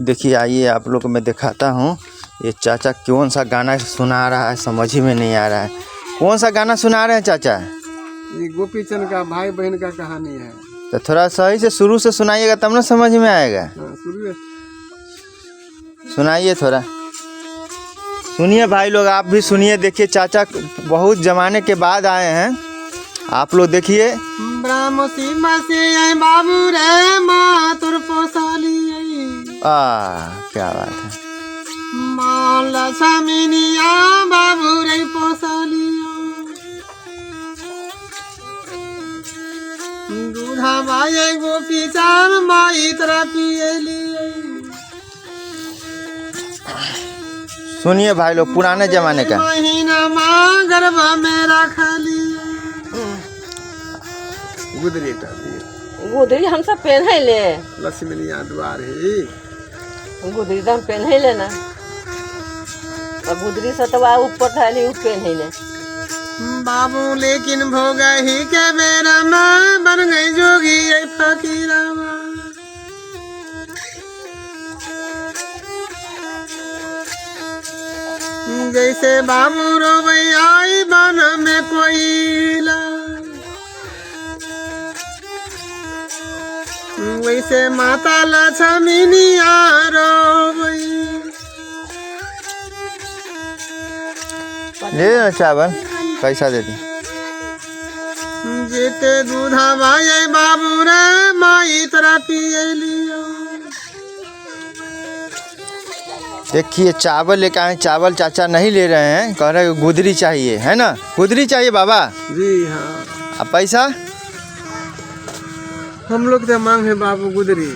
देखिए आइए आप लोग को मैं दिखाता हूँ ये चाचा कौन सा गाना सुना रहा है, समझ ही में नहीं आ रहा है। कौन सा गाना सुना रहे हैं चाचा? ये गोपी चंद का भाई बहन का कहानी है। तो थोड़ा सही से शुरू से सुनाइएगा तब ना समझ में आएगा। शुरू सुनाइए थोड़ा, सुनिए भाई लोग, आप भी सुनिए। देखिए चाचा बहुत जमाने के बाद आए हैं, आप लोग देखिए। ब्रह्म सिंह से बाबू रे माँ तुर पोसाली क्या बात है। माँ लक्ष्मीनिया बाबू रे पोसाली दूधा माये गोपी चार माई तरह पियली। सुनिए भाई लोग, पुराने जमाने का। महीना माँ गर्भ में रखली गुदरी गुदरी हम सब पहने ले लक्ष्मीनिया द्वार ही गुदरी तो हम पहने ले ना, और गुदरी सतवा ऊपर थाली उ पहने ले बाबू। लेकिन भोग ही के मेरा माँ बन गई जोगी ये फकीरा माँ। जैसे बाबू रोबई आई बन में कोयला, वैसे माता लक्ष्मीनिया रोबई। ले चावल पैसा दे दी। जेते दूधा भाई बाबू रे माई तरह पिए लियो। देखिए चावल लेकर आए, चावल चाचा नहीं ले रहे हैं, कह रहे गुदरी चाहिए, है ना? गुदरी चाहिए बाबा जी हाँ। अब पैसा हम लोग तो मांग है बाबू गुदरी,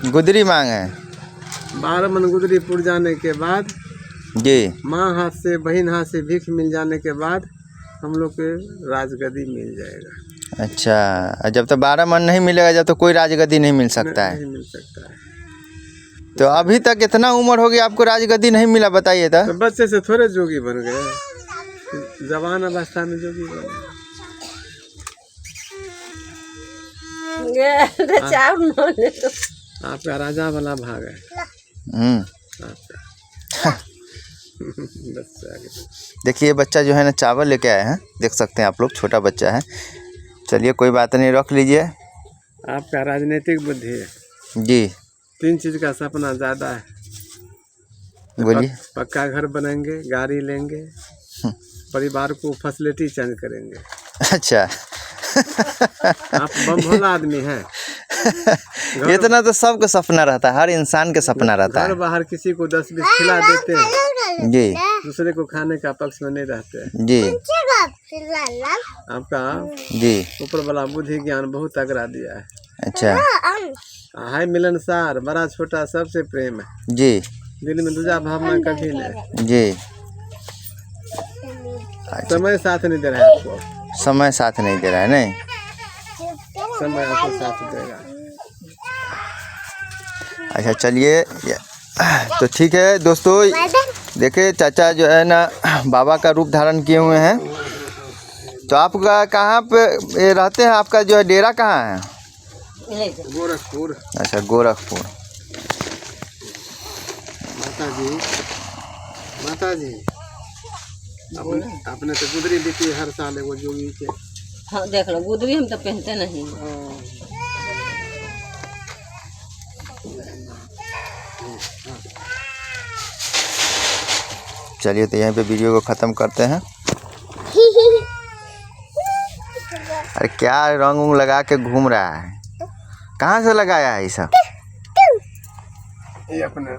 गुदरी मांगे 12 मन गुदरी पुर जाने के बाद जी, माँ हाथ से बहन हाथ से भीख मिल जाने के बाद हम लोग के राजगद्दी मिल जाएगा। अच्छा, जब तक 12 मन नहीं मिलेगा, जब तक कोई राजगद्दी नहीं मिल सकता है। नहीं मिल सकता है। तो अभी तक इतना उम्र हो गया आपको राजगद्दी नहीं मिला, बताइए तो बच्चे से थोड़े जोगी बन गए, जवान अवस्था में जोगी बन गए। आपका राजा वाला भाग है। देखिए बच्चा जो है ना चावल लेके आए हैं, देख सकते हैं आप लोग, छोटा बच्चा है। चलिए कोई बात नहीं, रख लीजिए। आपका राजनीतिक बुद्धि है जी। 3 चीज का सपना ज्यादा है। बोलिए। पक्का घर बनाएंगे, गाड़ी लेंगे, परिवार को फैसिलिटी चेंज करेंगे। अच्छा आप बम भोला आदमी हैं। इतना तो सबका सपना रहता है, हर इंसान का सपना रहता है। घर बाहर किसी को 10-20 खिला देते हैं जी, दूसरे को खाने का पक्ष में नहीं रहते हैं जी। आपका जी ऊपर वाला बुद्धि ज्ञान बहुत तगड़ा दिया है। अच्छा। हाय मिलनसार, बड़ा छोटा सबसे प्रेम है जी। दिल में दूजा भावना कभी नहीं। जी। समय साथ नहीं दे रहा है आपको, समय साथ नहीं दे रहा है। नहीं, समय आपको साथ देगा। अच्छा चलिए, तो ठीक है दोस्तों, देखिए चाचा जो है ना बाबा का रूप धारण किए हुए हैं। तो आपका कहाँ पे रहते हैं? आपका जो है डेरा कहाँ है? गोरखपुर। अच्छा गोरखपुर। माता जी आपने तो गुदरी दी थी हर साल वो जोगी के। हाँ देख लो, गुदरी हम तो पहनते नहीं। चलिए तो यहीं पे वीडियो को ख़त्म करते हैं। अरे क्या रंग उंग लगा के घूम रहा है, कहाँ से लगाया है ये सब? ये अपने